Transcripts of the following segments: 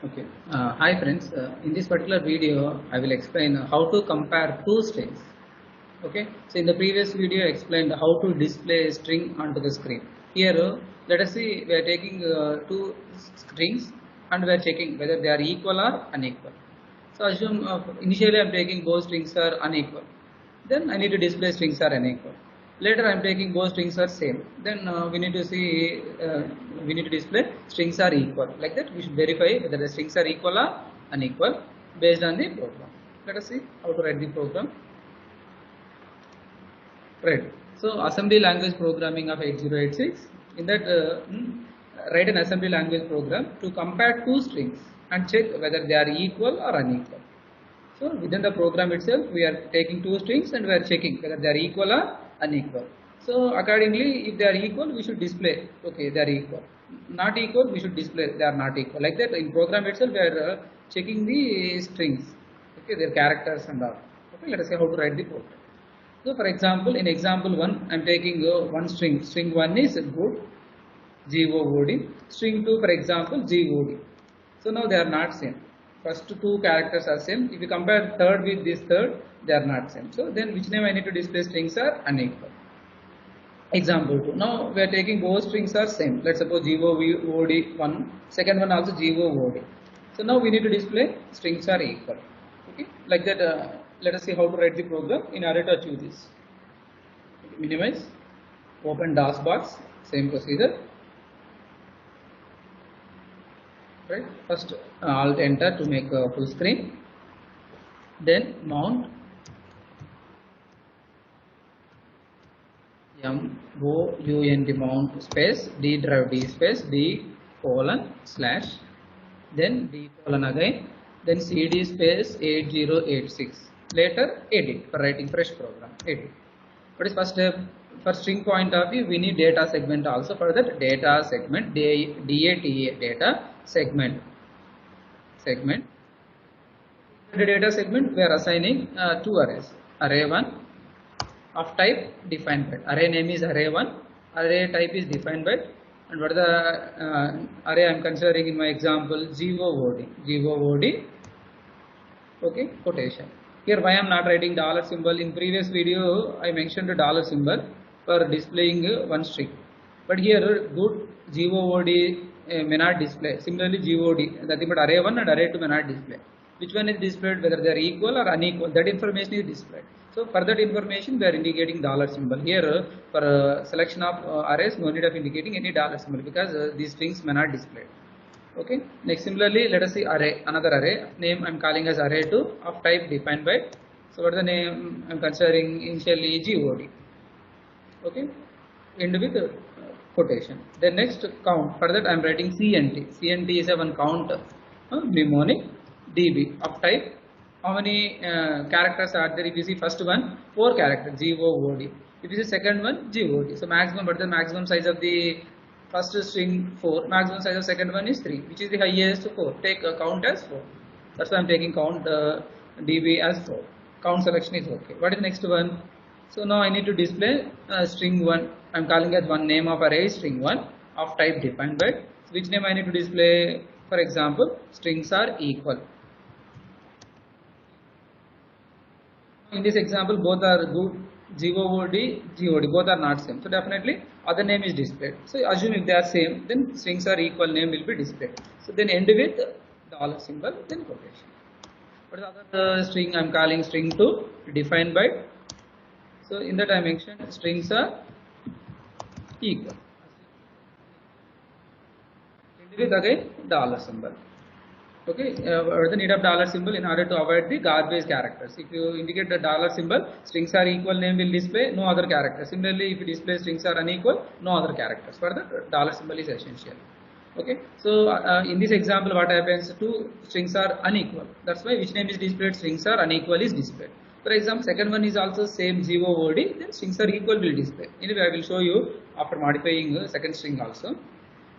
Okay. Hi friends. In this particular video, I will explain how to compare two strings. Okay. So in the previous video, I explained how to display a string onto the screen. Here, let us see we are taking two strings and we are checking whether they are equal or unequal. So assume initially I am taking both strings are unequal. Then I need to display strings are unequal. Later I am taking both strings are same. Then we need to see we need to display strings are equal. Like that we should verify whether the strings are equal or unequal based on the program. Let us see how to write the program. Right. So assembly language programming of 8086. In that write an assembly language program to compare two strings and check whether they are equal or unequal. So within the program itself, we are taking two strings and we are checking whether they are equal or unequal. So accordingly, if they are equal, we should display okay they are equal. Not equal, we should display they are not equal. Like that, in program itself, we are checking the strings, okay, their characters and all. Okay, let us see how to write the program. So for example, in example one, I am taking one string. String one is good, GOOD. String two, for example, GOD. So now they are not same. First two characters are same. If you compare third with this third, they are not same. So then which name I need to display strings are unequal. Example 2. Now we are taking both strings are same. Let's suppose GOOD one, second one also GOOD. So now we need to display strings are equal. Okay, like that. Let us see how to write the program in order to achieve this. Okay, minimize, open DOS box, same procedure. Right, first Alt enter to make a full screen, then mount mount space d drive d space d colon slash, then d colon again, then cd space 8086, later edit for writing fresh program. Edit. What is first step? For string point of view, we need data segment also. For that, data segment, DATA data segment. The data segment, we are assigning two arrays. Array 1 of type defined by. Array name is array 1. Array type is defined by. And what is the array I am considering in my example? GOOD. Okay, quotation. Here why I am not writing dollar symbol. In previous video I mentioned the dollar symbol for displaying one string, but here good GOOD may not display. Similarly GOD, nothing but array 1 and array 2 may not display. Which one is displayed, whether they are equal or unequal, that information is displayed. So for that information we are indicating dollar symbol. Here for selection of arrays, no need of indicating any dollar symbol because these strings may not display. Okay. Next, similarly, let us see array, another array name I am calling as array 2 of type defined by. So what is the name I am considering? Initially GOD. Okay, end with quotation. Then next count. For that I am writing CNT. CNT is a one count mnemonic DB of type. How many characters are there? If you see first one, 4 characters, GOOD. If you see second one, GOD. So maximum, but the maximum size of the first string 4, maximum size of second one is 3, which is the highest 4. Take count as 4. That's why I am taking count DB as 4. Count selection is okay. What is the next one? So now I need to display string 1. I am calling as one name of array string 1 of type defined by. So which name I need to display? For example, strings are equal. In this example, both are good. GOD, both are not same. So definitely other name is displayed. So assume if they are same, then strings are equal, name will be displayed. So then end with dollar symbol, then quotation. What is the other string I am calling string 2 defined by? So in that I mentioned strings are equal. End with again dollar symbol. Okay, what is the need of dollar symbol? In order to avoid the garbage characters. If you indicate the dollar symbol, strings are equal, name will display, no other characters. Similarly, if you display strings are unequal, no other characters. For the dollar symbol is essential. Okay, so in this example, what happens? Two strings are unequal. That's why which name is displayed? Strings are unequal is displayed. For example, second one is also same GOOD, then strings are equal will display. Anyway, I will show you after modifying the second string also.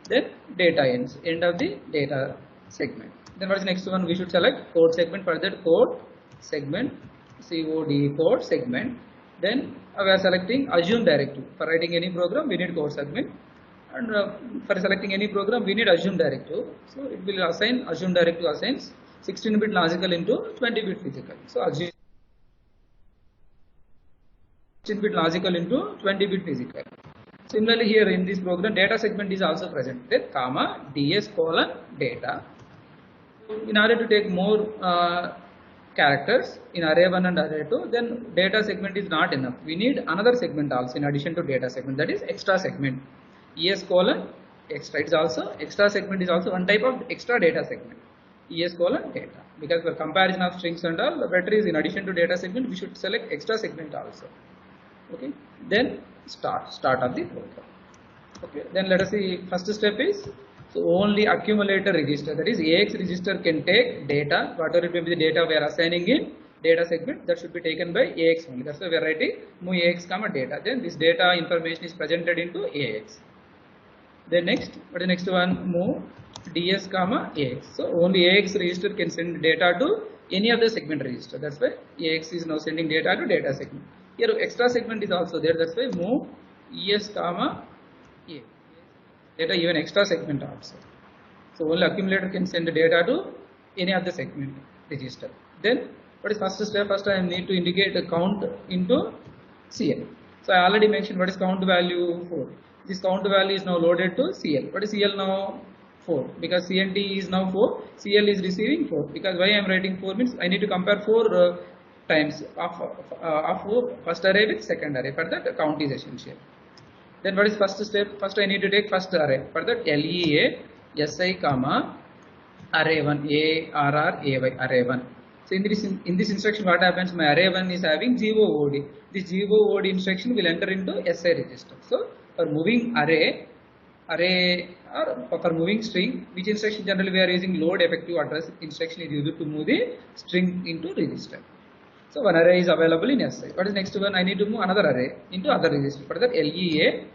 Then data ends, end of the data segment. Then what is the next one? We should select code segment. For that, code segment, COD code segment. Then we are selecting assume directive. For writing any program, we need code segment. and for selecting any program we need assume directive. So it will assign assume directive assigns 16-bit logical into 20-bit physical. So assume 16-bit logical into 20-bit physical. Similarly here in this program data segment is also presented, comma ds colon data. In order to take more characters in array 1 and array 2, then data segment is not enough. We need another segment also in addition to data segment, that is extra segment. Es colon extra. It is also extra segment is also one type of extra data segment. Es colon data, because for comparison of strings and all, the better is in addition to data segment we should select extra segment also. Okay, then start of the program. Okay, then let us see, first step is, so only accumulator register, that is AX register can take data, whatever it may be the data we are assigning in data segment, that should be taken by AX only. That's why we are writing move AX comma data. Then this data information is presented into AX. Then next, what is the next one? Move DS comma AX. So only AX register can send data to any of the segment register. That's why AX is now sending data to data segment. Here extra segment is also there. That's why move ES comma A. Data even extra segment also. So only accumulator can send data to any of the segment register. Then what is first step? First I need to indicate a count into CL. So I already mentioned what is count value 4. This count value is now loaded to CL. What is CL now? 4. Because CNT is now 4. CL is receiving 4. Because why I am writing 4 means I need to compare 4 times of first array with second array. For that count is essential. Then what is first step? First I need to take first array. For that LEA SI comma array 1 ARR AY array 1. So in this instruction what happens? My array 1 is having GOOD. This GOOD instruction will enter into SI register. So for moving array or for moving string, which instruction generally we are using? Load effective address instruction is used to move the string into register. So one array is available in SI. What is next one? I need to move another array into other register. For that LEA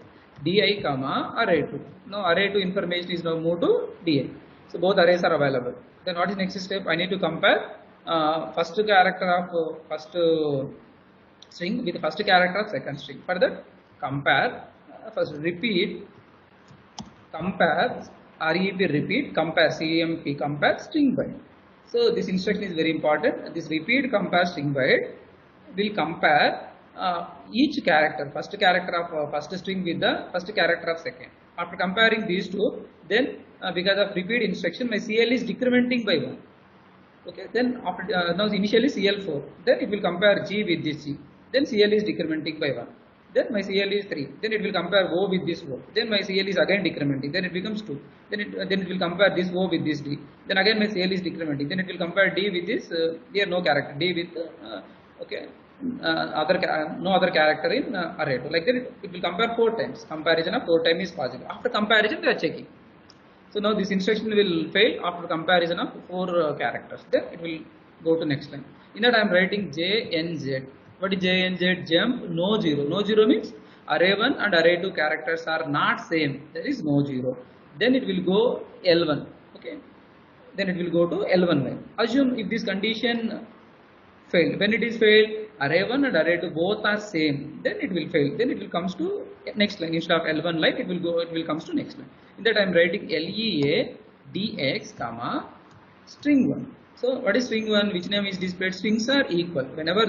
DI comma array 2. Now array 2 information is now moved to DI. So both arrays are available. Then what is next step? I need to compare first character of first string with first character of second string. For that compare first repeat compare REP repeat compare CMP compare string byte. So this instruction is very important. This repeat compare string byte will compare each character, first character of first string with the first character of second. After comparing these two, then because of repeat instruction, my CL is decrementing by 1. Okay, then after now initially CL4, then it will compare G with this G. Then CL is decrementing by 1. Then my CL is 3. Then it will compare O with this O. Then my CL is again decrementing. Then it becomes 2. Then it will compare this O with this D. Then again my CL is decrementing. Then it will compare D with this. Here no character. D with okay. No other character in array 2. Like that it will compare 4 times. Comparison of 4 times is possible. After comparison we are checking. So now this instruction will fail after comparison of 4 characters. Then it will go to next line. In that I am writing JNZ. What is JNZ? Jump no 0. No 0 means array 1 and array 2 characters are not same. There is no 0. Then it will go L1. Okay. Then it will go to L1 line. Assume if this condition failed. When it is failed, array 1 and array 2 both are same. Then it will fail. Then it will comes to next line. Instead of L1 line, it will comes to next line. In that I am writing LEA DX comma string 1. So what is string 1? Which name is displayed? Strings are equal. Whenever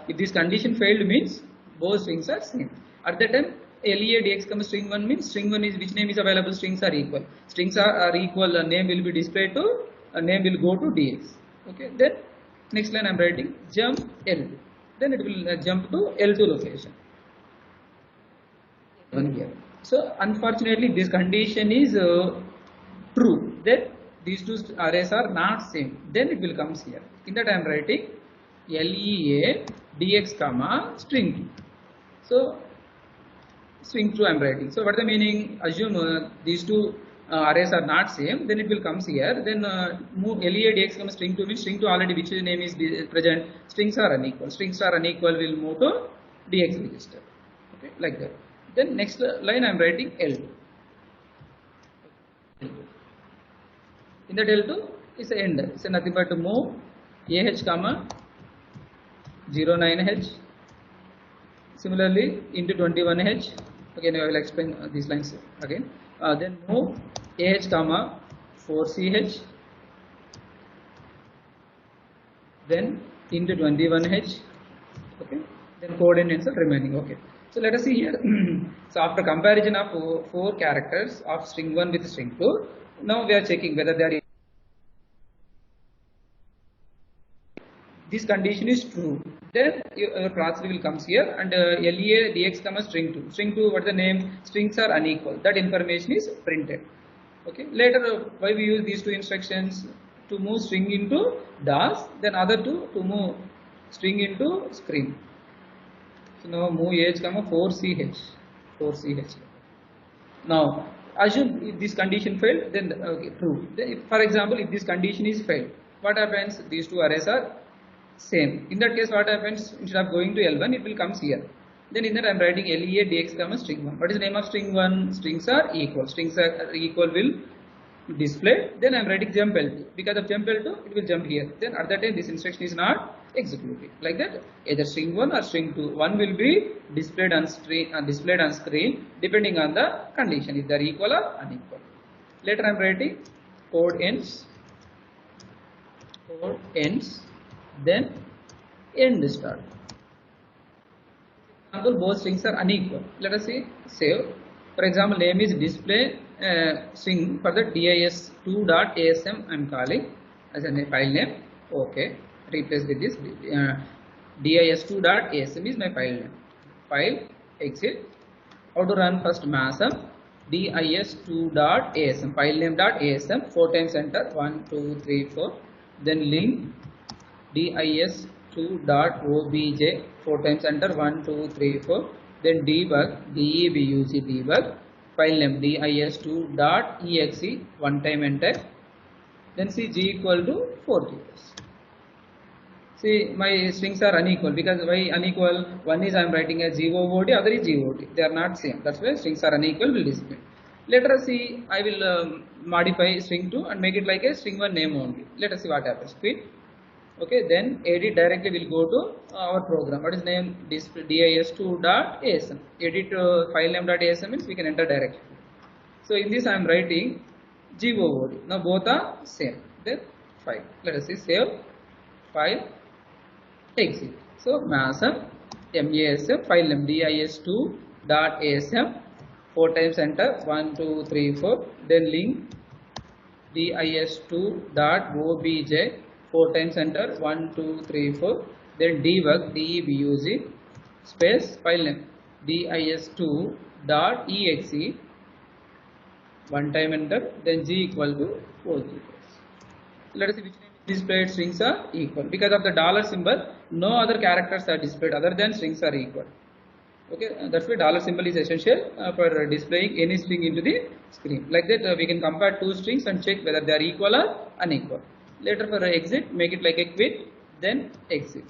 if this condition failed means both strings are same. At that time LEA DX comma string 1 means string 1 is which name is available? Strings are equal. Strings are equal. Name will be displayed to name will go to DX. Okay. Then next line I am writing jump L2. Then it will jump to L2 location. Here. So unfortunately this condition is true. Then these two arrays are not same. Then it will comes here. In that I am writing LEA DX comma string 2. So string 2 I am writing. So what is the meaning? Assume these two arrays are not same. Then it will comes here. Then move LEA DX comma string 2 means string 2 already which name is present. Strings are unequal. Strings are unequal will move to DX register. Okay, like that. Then next line I am writing L2. In that L2 is the end. It's nothing but to move AH comma 09H. Similarly into 21H Okay, now I will explain these lines again. Then move AH comma 4CH, then into 21H. Okay, then code and answer remaining. Okay, so let us see here. So after comparison of four characters of string 1 with string 2, now we are checking whether they are. This condition is true, then your process will comes here, and LEA dx comma string 2. String 2, what is the name? Strings are unequal. That information is printed. Okay. Later, why we use these two instructions? To move string into DAS, then other two to move string into screen. So now move AH comma 4CH. 4CH. Now assume if this condition failed, then okay, true. Then if, for example, if this condition is failed, what happens? These two arrays are same. In that case, what happens? Instead of going to L1, it will comes here. Then in that I am writing LEA dx comma string 1. What is the name of string 1? Strings are equal. Strings are equal will display. Then I am writing jump L2. Because of jump L2, it will jump here. Then at that time, this instruction is not executed. Like that, either string 1 or string 2. One will be displayed on screen depending on the condition, if they are equal or unequal. Later I am writing code ends. Code ends. Then end start. For example, both strings are unequal. Let us see, save. For example, name is display string for the dis2.asm I am calling as a file name. Okay, replace with this dis2.asm is my file name. File, exit. How to run? First mashup dis2.asm, file name.asm, 4 times enter, 1, 2, 3, 4. Then link dis2.obj, 4 times enter, 1, 2, 3, 4. Then debug, debug, file name dis2.exe, 1 time enter. Then see g equal to 4 zeros. See, my strings are unequal. Because why unequal? One is I am writing as GOOD, other is GOD. They are not same. That's why strings are unequal will display. Let us see, I will modify string 2 and make it like a string 1 name only. Let us see what happens. Quit. Okay, then edit directly will go to our program. What is name? dis2.asm. Edit file name.asm means we can enter directly. So in this I am writing GOOD. Now both are same. Then file. Let us see, save, file, exit. So mashup masm, file name dis2.asm, 4 times enter, 1, 2, 3, 4. Then link dis2.obj, 4 times enter, 1, 2, 3, 4. Then debug, debug, space, file name dis2.exe, 1 time enter, then g equal to 4 zeros. Let us see which name is displayed. Strings are equal. Because of the dollar symbol, no other characters are displayed other than strings are equal. Okay, that's why dollar symbol is essential for displaying any string into the screen. Like that, we can compare two strings and check whether they are equal or unequal. Later for exit, make it like a quit, then exit.